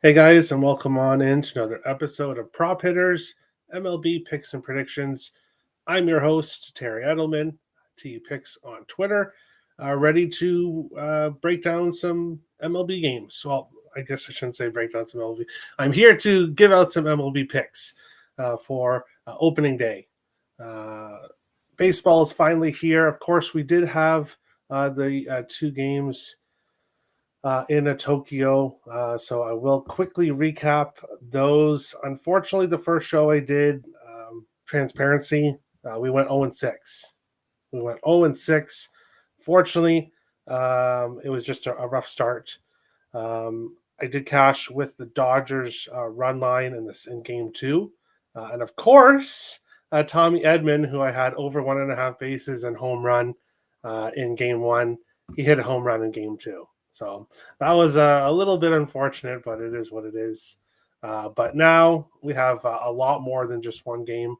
Hey guys, and welcome on in to another episode of Prop Hitters, MLB Picks and Predictions. I'm your host, Terry Edelman, T Picks on Twitter, ready to break down some MLB games. Well, I guess I shouldn't say break down some MLB. I'm here to give out some MLB picks for opening day. Uh, Baseball is finally here. Of course, we did have the two games in Tokyo. So I will quickly recap those. Unfortunately, the first show I did, transparency, we went 0 6. We went 0 6. Fortunately, it was just a rough start. I did cash with the Dodgers run line in game two. And of course, Tommy Edman, who I had over 1.5 bases and home run in game one, he hit a home run in game two. So that was a little bit unfortunate, but it is what it is. But now we have a lot more than just one game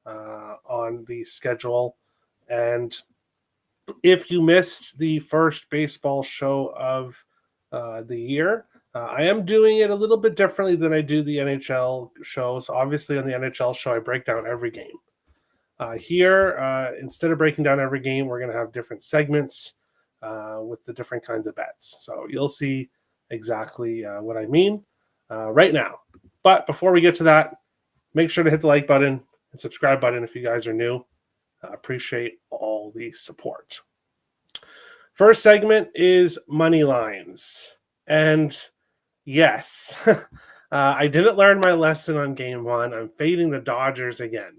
on the schedule. And if you missed the first baseball show of the year, I am doing it a little bit differently than I do the NHL shows. Obviously, on the NHL show, I break down every game. Here, instead of breaking down every game, we're going to have different segments with the different kinds of bets. So you'll see exactly what I mean right now. But before we get to that, make sure to hit the like button and subscribe button if you guys are new. I appreciate all the support. First segment is money lines. And yes, I didn't learn my lesson on game one. I'm fading the Dodgers again.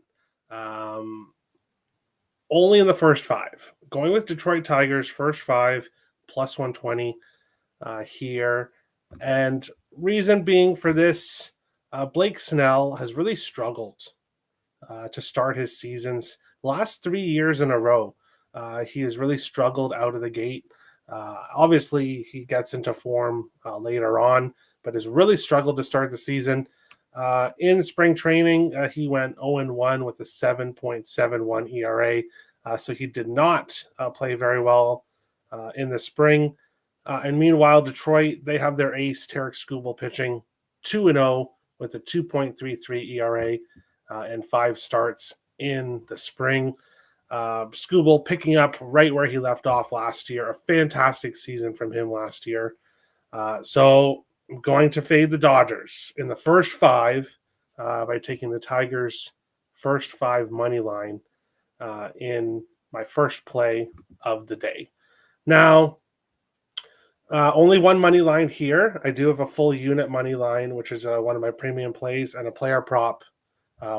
Only in the first five. Going with Detroit Tigers, first five, plus 120 here. And reason being for this, Blake Snell has really struggled to start his seasons. Last 3 years in a row, he has really struggled out of the gate. Obviously, he gets into form later on, but has really struggled to start the season. In spring training, he went 0-1 with a 7.71 ERA. So he did not play very well in the spring. And meanwhile, Detroit, they have their ace, Tarek Skubal, pitching 2-0 with a 2.33 ERA and 5 starts in the spring. Skubal picking up right where he left off last year. A fantastic season from him last year. So I'm going to fade the Dodgers in the first five by taking the Tigers' first five money line in my first play of the day. Now, only one money line here. I do have a full unit money line, which is one of my premium plays, and a player prop,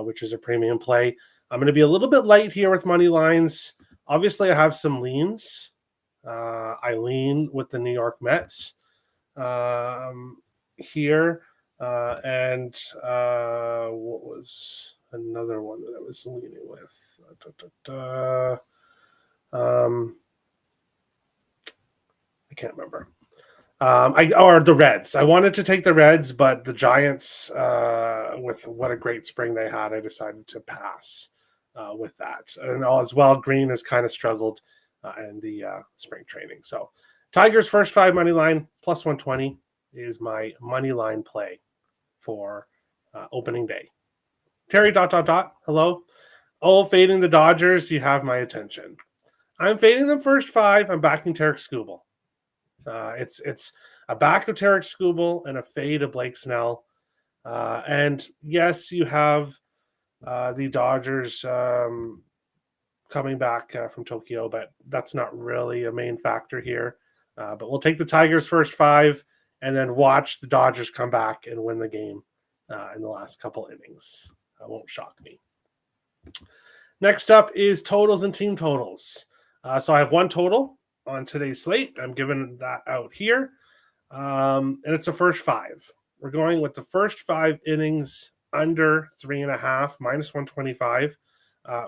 which is a premium play. I'm going to be a little bit light here with money lines. Obviously, I have some leans. I lean with the New York Mets here. And what was another one that I was leaning with? I can't remember. Or the Reds. I wanted to take the Reds, but the Giants, with what a great spring they had, I decided to pass with that. And as well, Green has kind of struggled in the spring training. So Tigers first five money line plus 120 is my money line play for opening day. Terry ... Hello. Oh, fading the Dodgers. You have my attention. I'm fading them first five. I'm backing Tarek Skubal. It's a back of Tarek Skubal and a fade of Blake Snell. And yes, you have the Dodgers coming back from Tokyo, but that's not really a main factor here. But we'll take the Tigers first five and then watch the Dodgers come back and win the game in the last couple innings. That won't shock me. Next up is totals and team totals. So I have one total on today's slate. I'm giving that out here. And it's the first five. We're going with the first 5 innings under 3.5, minus 125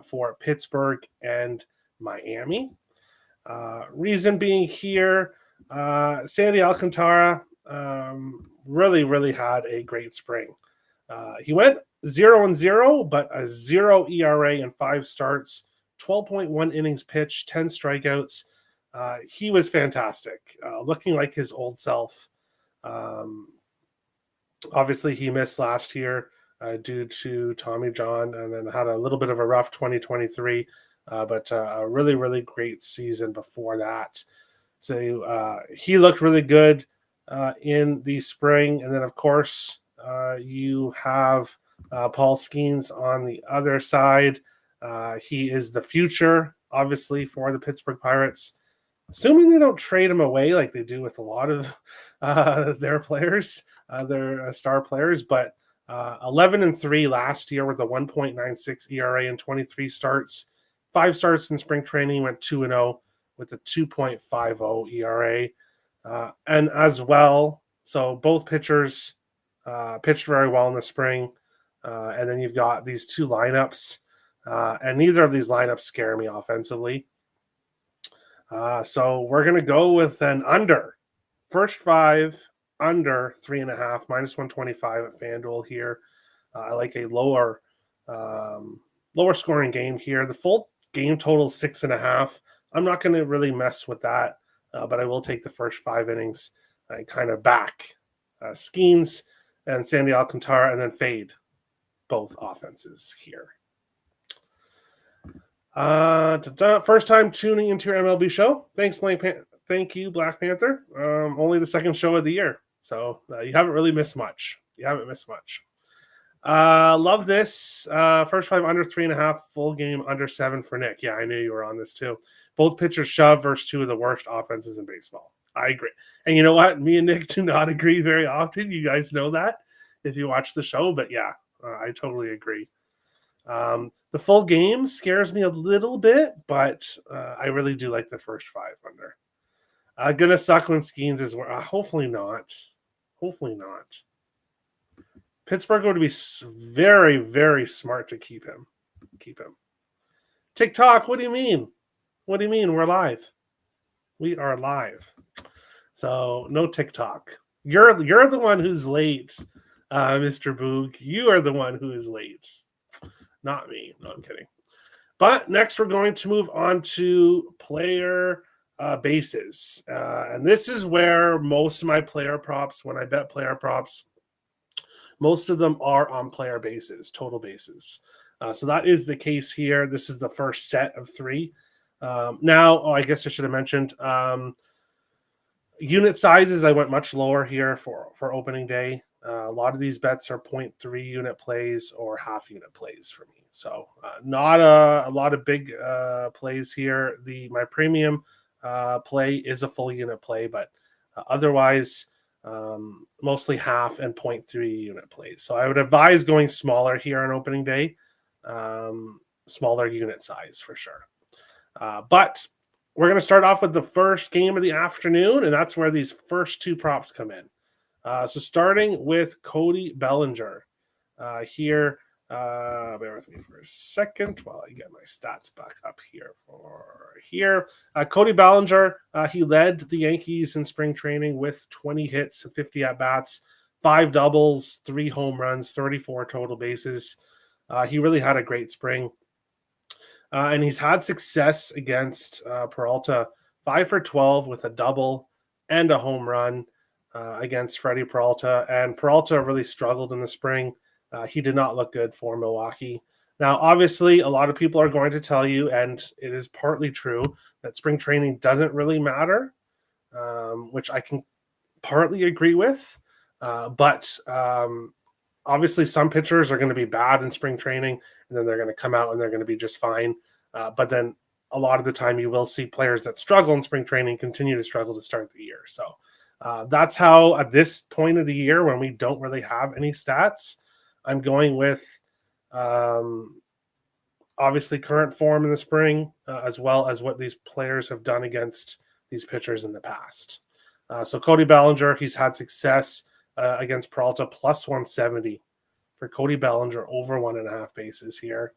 for Pittsburgh and Miami. Reason being here, Sandy Alcantara really had a great spring. He went 0-0, but a 0 ERA and 5 starts, 12.1 innings pitched, 10 strikeouts. He was fantastic, looking like his old self. Obviously, he missed last year due to Tommy John, and then had a little bit of a rough 2023, but a really, really great season before that. So he looked really good in the spring. And then, of course, you have Paul Skeens on the other side. He is the future, obviously, for the Pittsburgh Pirates. Assuming they don't trade him away like they do with a lot of their players, their star players. But 11-3 last year with a 1.96 ERA and 23 starts. 5 starts in spring training, went 2-0 with a 2.50 ERA. And as well, so both pitchers pitched very well in the spring. And then you've got these two lineups, and neither of these lineups scare me offensively. So we're going to go with an under. First 5, under 3.5, minus 125 at FanDuel here. I like a lower scoring game here. The full game total is 6.5. I'm not going to really mess with that, but I will take the first 5 innings and kind of back Skeens and Sandy Alcantara, and then fade both offenses here. First time tuning into your MLB show. Thanks, thank you, Black Panther. Only the second show of the year, so you haven't really missed much. Love this. First 5 under 3.5, full game under 7 for Nick. Yeah, I knew you were on this too. Both pitchers shove versus 2 of the worst offenses in baseball. I agree. And you know what? Me and Nick do not agree very often. You guys know that if you watch the show. But yeah, I totally agree. The full game scares me a little bit, but I really do like the first 5 under. Gonna suck when Skeens is hopefully not. Hopefully not. Pittsburgh would be very, very smart to keep him. TikTok, what do you mean? What do you mean? We're live. We are live. So no TikTok. You're the one who's late, Mr. Boog. You are the one who is late. Not me. No, I'm kidding. But next we're going to move on to player bases. And this is where most of my player props, when I bet player props, most of them are on player bases, total bases. So that is the case here. This is the first set of 3. Now, I guess I should have mentioned unit sizes. I went much lower here for opening day. A lot of these bets are 0.3 unit plays or half unit plays for me. So not a lot of big plays here. My premium play is a full unit play, but otherwise mostly half and 0.3 unit plays. So I would advise going smaller here on opening day, smaller unit size for sure. But we're going to start off with the first game of the afternoon, and that's where these first 2 props come in. So starting with Cody Bellinger here. Bear with me for a second while I get my stats back up here. Cody Bellinger, he led the Yankees in spring training with 20 hits and 50 at-bats, 5 doubles, 3 home runs, 34 total bases. He really had a great spring. And he's had success against Peralta, 5 for 12 with a double and a home run against Freddie Peralta. And Peralta really struggled in the spring. He did not look good for Milwaukee. Now, obviously, a lot of people are going to tell you, and it is partly true, that spring training doesn't really matter, which I can partly agree with. But obviously, some pitchers are going to be bad in spring training, and then they're going to come out and they're going to be just fine. But then a lot of the time you will see players that struggle in spring training continue to struggle to start the year. So that's how at this point of the year, when we don't really have any stats, I'm going with obviously current form in the spring, as well as what these players have done against these pitchers in the past. So Cody Bellinger, he's had success against Peralta, plus 170 for Cody Bellinger, over 1.5 bases here.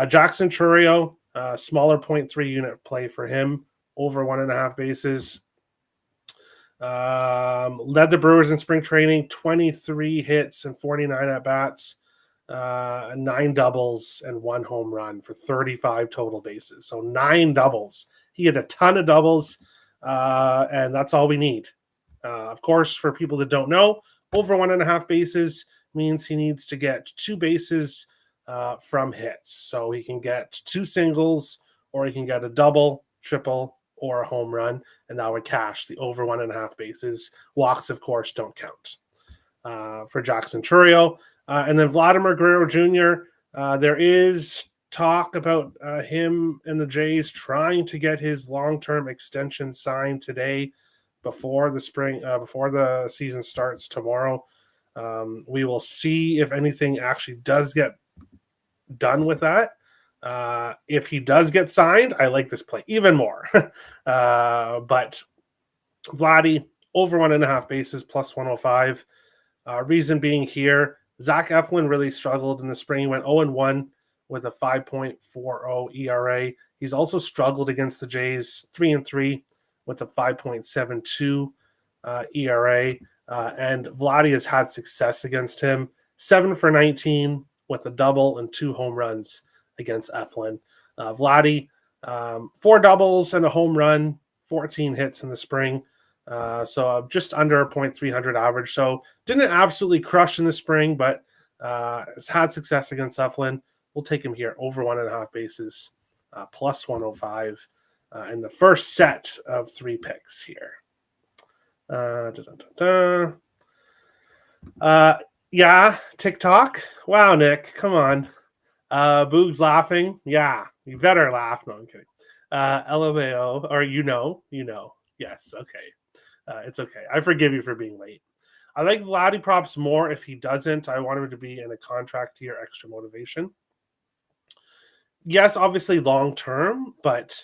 Jackson Chourio, smaller 0.3 unit play for him, over 1.5 bases. Led the Brewers in spring training, 23 hits and 49 at-bats, 9 doubles and 1 home run for 35 total bases. So 9 doubles. He had a ton of doubles, and that's all we need. Of course, for people that don't know, over 1.5 bases means he needs to get 2 bases from hits. So he can get 2 singles, or he can get a double, triple, or a home run, and that would cash the over 1.5 bases. Walks, of course, don't count for Jackson Chourio. And then Vladimir Guerrero Jr., there is talk about him and the Jays trying to get his long-term extension signed today before the season starts tomorrow. We will see if anything actually does get done with that. If he does get signed, I like this play even more. But Vladdy, over 1.5 bases, plus 105. Reason being here, Zach Eflin really struggled in the spring. He went 0-1 with a 5.40 ERA. He's also struggled against the Jays, 3-3 with a 5.72 ERA. And Vladdy has had success against him, 7 for 19 with a double and 2 home runs against Eflin. Vladdy, 4 doubles and a home run, 14 hits in the spring. So just under a .300 average. So didn't absolutely crush in the spring, but has had success against Eflin. We'll take him here over 1.5 bases, plus 105 in the first set of 3 picks here. Yeah, TikTok. Wow, Nick, come on. Boog's laughing. Yeah, you better laugh. No, I'm kidding. LMAO, or you know. Yes, okay. It's okay. I forgive you for being late. I like Vladdy props more. If he doesn't, I want him to be in a contract year, extra motivation. Yes, obviously long term, but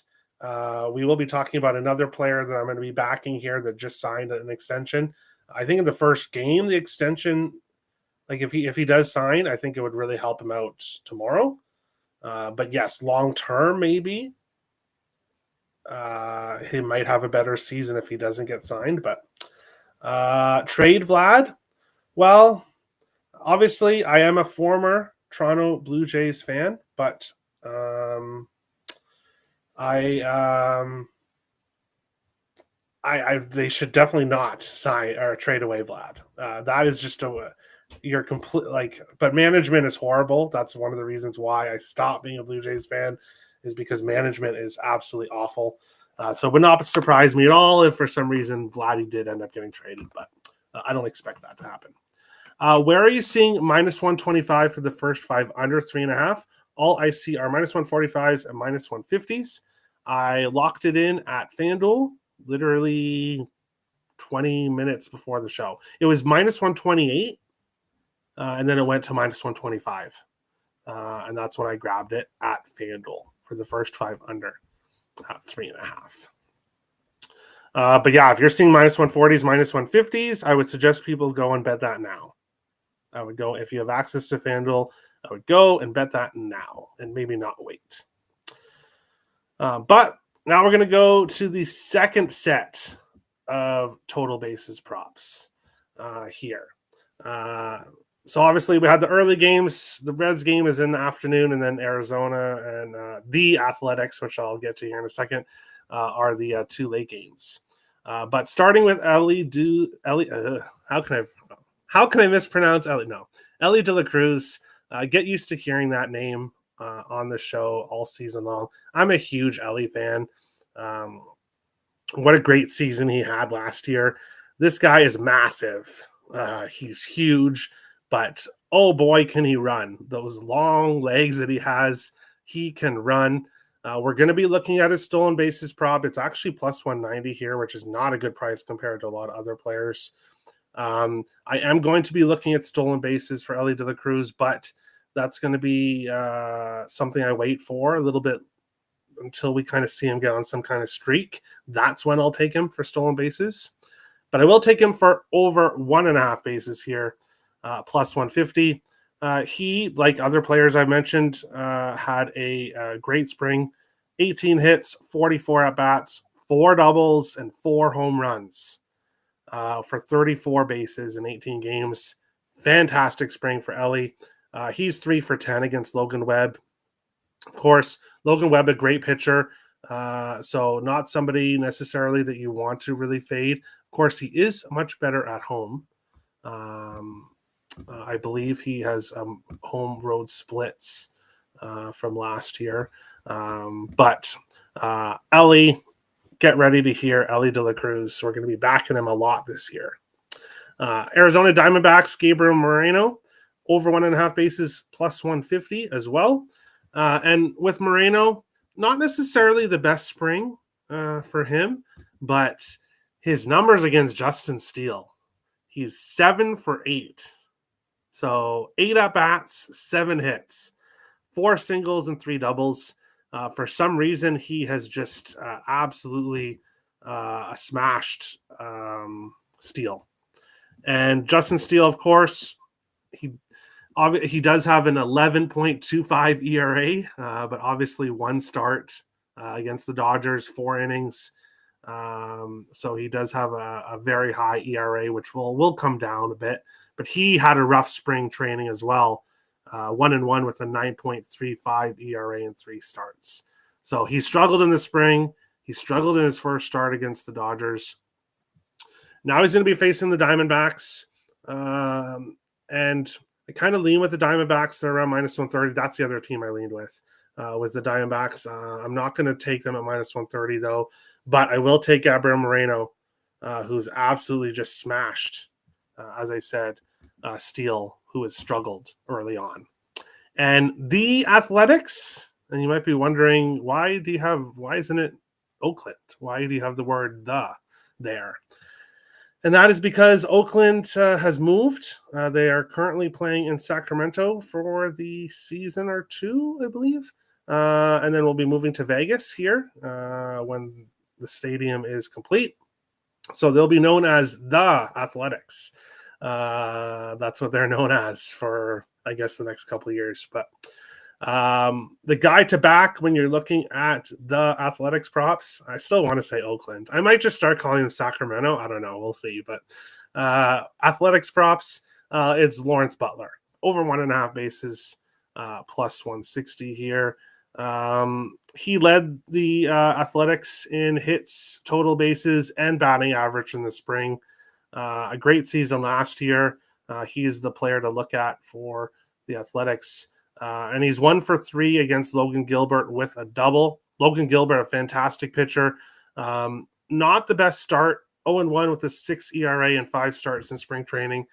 we will be talking about another player that I'm going to be backing here that just signed an extension. I think in the first game, the extension, like if he does sign, I think it would really help him out tomorrow. But yes, long term, maybe. He might have a better season if he doesn't get signed, but trade Vlad. Well, obviously I am a former Toronto Blue Jays fan, but they should definitely not sign or trade away Vlad. That is just you're complete but management is horrible. That's one of the reasons why I stopped being a Blue Jays fan, is because management is absolutely awful. So it would not surprise me at all if for some reason Vladdy did end up getting traded, but I don't expect that to happen. Where are you seeing minus 125 for the first 5 under 3.5? All I see are minus 145s and minus 150s. I locked it in at FanDuel literally 20 minutes before the show. It was minus 128, and then it went to minus 125. And that's when I grabbed it at FanDuel for the first 5 under 3.5. But yeah, if you're seeing minus 140s, minus 150s, I would suggest people go and bet that now. I would go, if you have access to FanDuel, I would go and bet that now and maybe not wait. But now we're going to go to the second set of total bases props here. So obviously we had the early games. The Reds game is in the afternoon, and then Arizona and the Athletics, which I'll get to here in a second, are the 2 late games. But starting with Ellie, how can I mispronounce Ellie? No, Ellie De La Cruz. Get used to hearing that name on the show all season long. I'm a huge Ellie fan. What a great season he had last year. This guy is massive. He's huge, but oh boy, can he run. Those long legs that he has, he can run. We're going to be looking at his stolen bases prop. It's actually plus 190 here, which is not a good price compared to a lot of other players. I am going to be looking at stolen bases for Ellie De La Cruz, but that's going to be something I wait for a little bit until we kind of see him get on some kind of streak. That's when I'll take him for stolen bases. But I will take him for over 1.5 bases here, plus 150. He, like other players I mentioned, had a great spring. 18 hits, 44 at-bats, 4 doubles, and 4 home runs for 34 bases in 18 games. Fantastic spring for Ellie. He's 3 for 10 against Logan Webb. Of course, Logan Webb, a great pitcher, so not somebody necessarily that you want to really fade. Of course, he is much better at home. I believe he has home road splits from last year. But Ellie, get ready to hear Ellie De La Cruz. We're going to be backing him a lot this year. Arizona Diamondbacks, Gabriel Moreno, over 1.5 bases, plus 150 as well. And with Moreno, not necessarily the best spring for him, but his numbers against Justin Steele. He's 7 for 8. So 8 at-bats, 7 hits, 4 singles and 3 doubles. For some reason, he has just absolutely smashed Steele. And Justin Steele, of course, he does have an 11.25 ERA, but obviously one start against the Dodgers, 4 innings. So he does have a very high ERA, which will come down a bit. But he had a rough spring training as well, 1-1 with a 9.35 ERA and 3 starts. So he struggled in the spring. He struggled in his first start against the Dodgers. Now he's going to be facing the Diamondbacks. And I kind of lean with the Diamondbacks. They're around minus 130. That's the other team I leaned with, was the Diamondbacks. I'm not going to take them at minus 130, though. But I will take Gabriel Moreno, who's absolutely just smashed, as I said, Steele, who has struggled early on. And the Athletics, and you might be wondering, why isn't it Oakland? Why do you have the word "the" there? And that is because Oakland has moved. They are currently playing in Sacramento for the season or two, I believe. And then we'll be moving to Vegas here when the stadium is complete. So they'll be known as the Athletics. That's what they're known as for, I guess, the next couple of years. But the guy to back when you're looking at the Athletics props, I still want to say Oakland. I might just start calling them Sacramento. I don't know. We'll see. But Athletics props, it's Lawrence Butler. Over 1.5 bases, plus 160 here. He led the Athletics in hits, total bases, and batting average in the spring. A great season last year. He's the player to look at for the Athletics. And he's 1 for 3 against Logan Gilbert with a double. Logan Gilbert, a fantastic pitcher. Not the best start. 0-1 with a 6 ERA and 5 starts in spring training.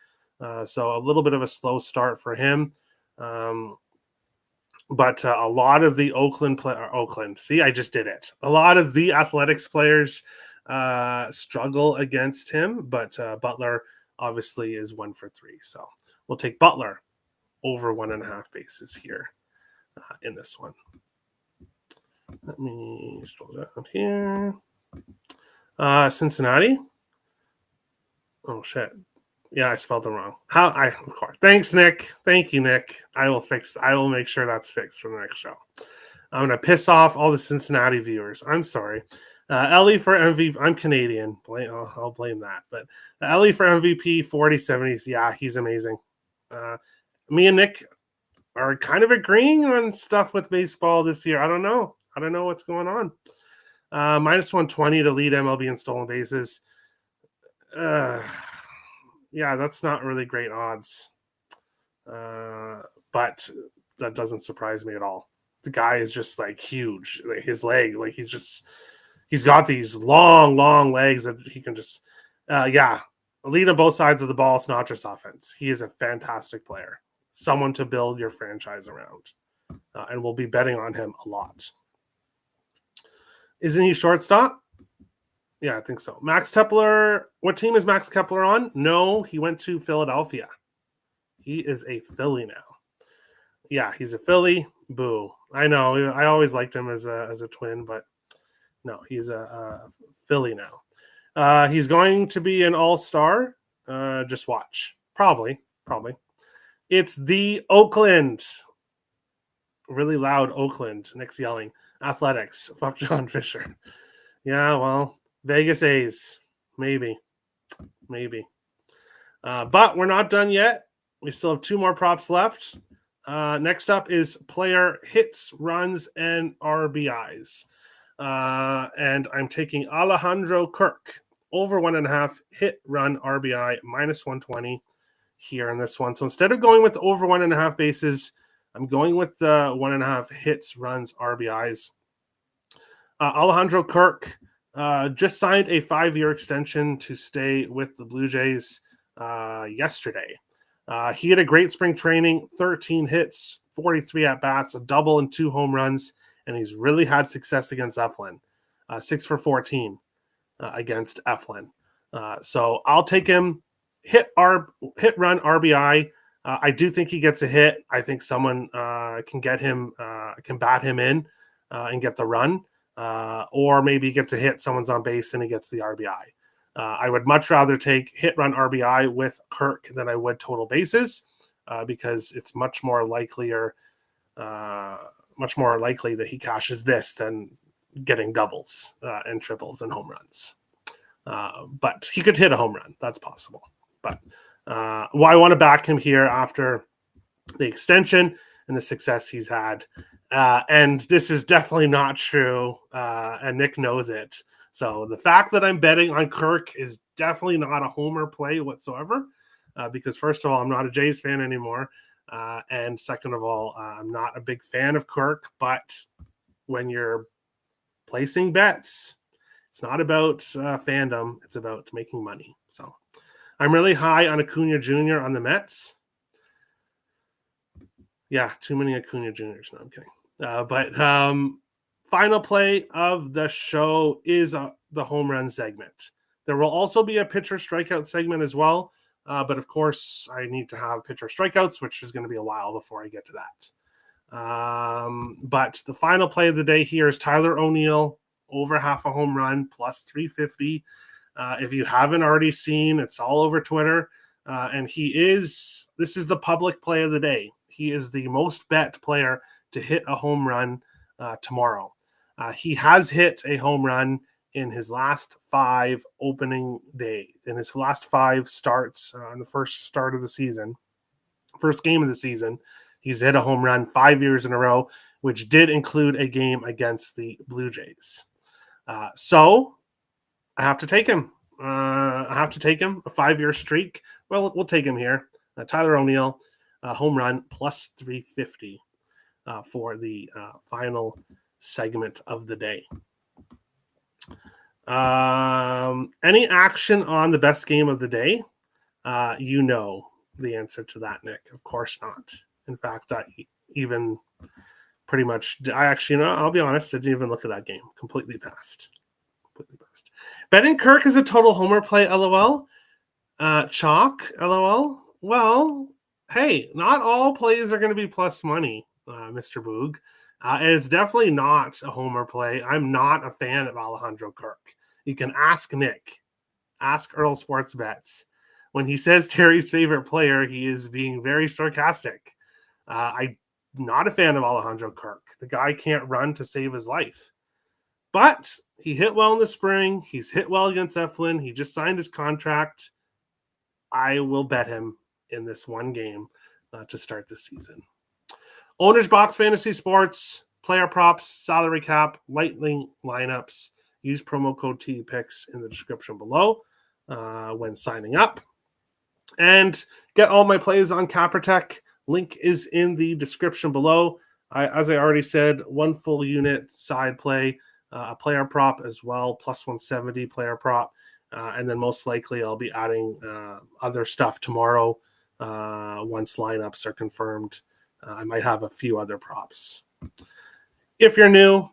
So a little bit of a slow start for him. But a lot of the Oakland, see, I just did it. A lot of the Athletics players struggle against him, but Butler obviously is 1 for 3. So we'll take Butler over 1.5 bases here in this one. Let me scroll down here. Cincinnati. Oh shit. Yeah, I spelled them wrong. Of course. Thanks, Nick. Thank you, Nick. I will make sure that's fixed for the next show. I'm gonna piss off all the Cincinnati viewers. I'm sorry. Ellie for MVP. I'm Canadian. I'll blame that. But Ellie for MVP, 40-70s. Yeah, he's amazing. Me and Nick are kind of agreeing on stuff with baseball this year. I don't know what's going on. Minus 120 to lead MLB in stolen bases. Yeah, that's not really great odds. But that doesn't surprise me at all. The guy is just like huge. Like his leg, like he's got these long legs that he can just lead on both sides of the ball. It's not just offense. He is a fantastic player. Someone to build your franchise around. And we'll be betting on him a lot. Isn't he shortstop? Yeah, I think so. Max Kepler. What team is Max Kepler on? No, he went to Philadelphia. He is a Philly now. Yeah, he's a Philly. Boo. I know. I always liked him as a twin, but no, he's a Philly now. He's going to be an all-star. Just watch. Probably. It's the Oakland. Really loud Oakland. Nick's yelling. Athletics. Fuck John Fisher. Yeah, well, Vegas A's. Maybe. But we're not done yet. We still have 2 more props left. Next up is player hits, runs, and RBIs. And I'm taking Alejandro Kirk over 1.5 hit, run, RBI, minus 120. here in this one. So instead of going with the over 1.5 bases, I'm going with the 1.5 hits, runs, RBIs. Alejandro Kirk just signed a 5-year extension to stay with the Blue Jays yesterday. He had a great spring training, 13 hits, 43 at-bats, a double and 2 home runs, and he's really had success against Eflin. 6 for 14 against Eflin. So I'll take him. Hit, run, RBI. I do think he gets a hit. I think someone can get him, can bat him in and get the run. Or maybe he gets a hit, someone's on base, and he gets the RBI. I would much rather take hit, run, RBI with Kirk than I would total bases because it's much more likely that he cashes this than getting doubles and triples and home runs. But he could hit a home run. That's possible. But I want to back him here after the extension and the success he's had. And this is definitely not true, and Nick knows it. So the fact that I'm betting on Kirk is definitely not a homer play whatsoever, because first of all, I'm not a Jays fan anymore. And second of all, I'm not a big fan of Kirk, but when you're placing bets, it's not about fandom, it's about making money. So I'm really high on Acuna Jr. on the Mets. Yeah, too many Acuna Juniors. No, I'm kidding. But final play of the show is the home run segment. There will also be a pitcher strikeout segment as well. But of course, I need to have pitcher strikeouts, which is going to be a while before I get to that. But the final play of the day here is Tyler O'Neill, over half a home run, plus 350. If you haven't already seen, it's all over Twitter. And this is the public play of the day. He is the most bet player to hit a home run tomorrow. He has hit a home run in his last 5 opening day, in his last 5 starts on the first game of the season. He's hit a home run 5 years in a row, which did include a game against the Blue Jays. So I have to take him. A 5-year streak. Well, we'll take him here. Tyler O'Neill, home run, plus 350 for the final segment of the day. Any action on the best game of the day? You know the answer to that, Nick. Of course not. In fact, I'll be honest, I didn't even look at that game. Completely passed. Betting Kirk is a total homer play, LOL. Chalk, LOL. Well, hey, not all plays are going to be plus money, Mr. Boog. And it's definitely not a homer play. I'm not a fan of Alejandro Kirk. You can ask Nick. Ask Earl Sports Bets. When he says Terry's favorite player, he is being very sarcastic. I'm not a fan of Alejandro Kirk. The guy can't run to save his life. But he hit well in the spring. He's hit well against Eflin. He just signed his contract. I will bet him in this one game to start the season. OwnersBox Fantasy Sports, player props, salary cap, lightning lineups. Use promo code TPICS in the description below when signing up. And get all my plays on CapperTech. Link is in the description below. As I already said, one full unit side play, a player prop as well, plus 170 player prop. And then most likely I'll be adding other stuff tomorrow once lineups are confirmed. I might have a few other props. If you're new,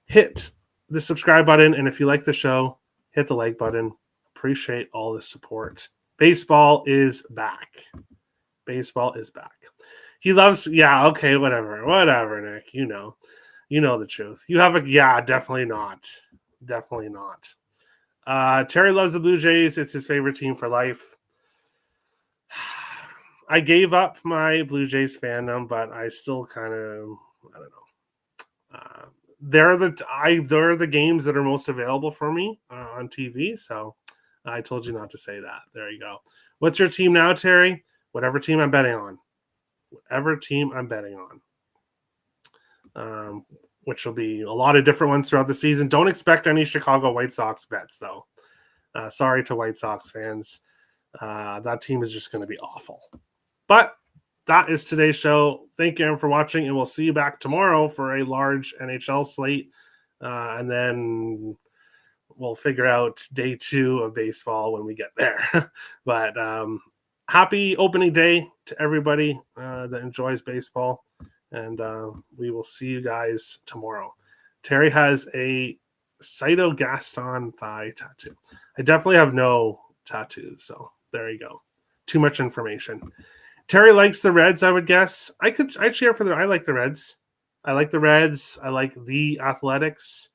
hit the subscribe button. And if you like the show, hit the like button. Appreciate all the support. Baseball is back. He loves, whatever, Nick. You know the truth. You have definitely not. Terry loves the Blue Jays. It's his favorite team for life. I gave up my Blue Jays fandom, but I still kind of, I don't know. They're the games that are most available for me on TV. So I told you not to say that. There you go. What's your team now, Terry? Whatever team I'm betting on. Which will be a lot of different ones throughout the season. Don't expect any Chicago White Sox bets, though. Sorry to White Sox fans. that team is just going to be awful. But that is today's show. Thank you everyone for watching, and we'll see you back tomorrow for a large NHL slate. And then we'll figure out day 2 of baseball when we get there. But happy opening day to everybody that enjoys baseball. And we will see you guys tomorrow. Terry has a Saito Gaston thigh tattoo. I definitely have no tattoos, so there you go. Too much information. Terry likes the Reds, I would guess. I cheer for I like the Reds. I like the Reds. I like the Athletics.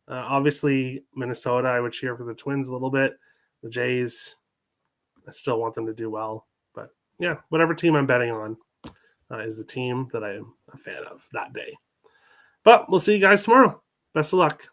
Obviously, Minnesota, I would cheer for the Twins a little bit. The Jays, I still want them to do well. But yeah, whatever team I'm betting on is the team that I am a fan of that day. But we'll see you guys tomorrow. Best of luck.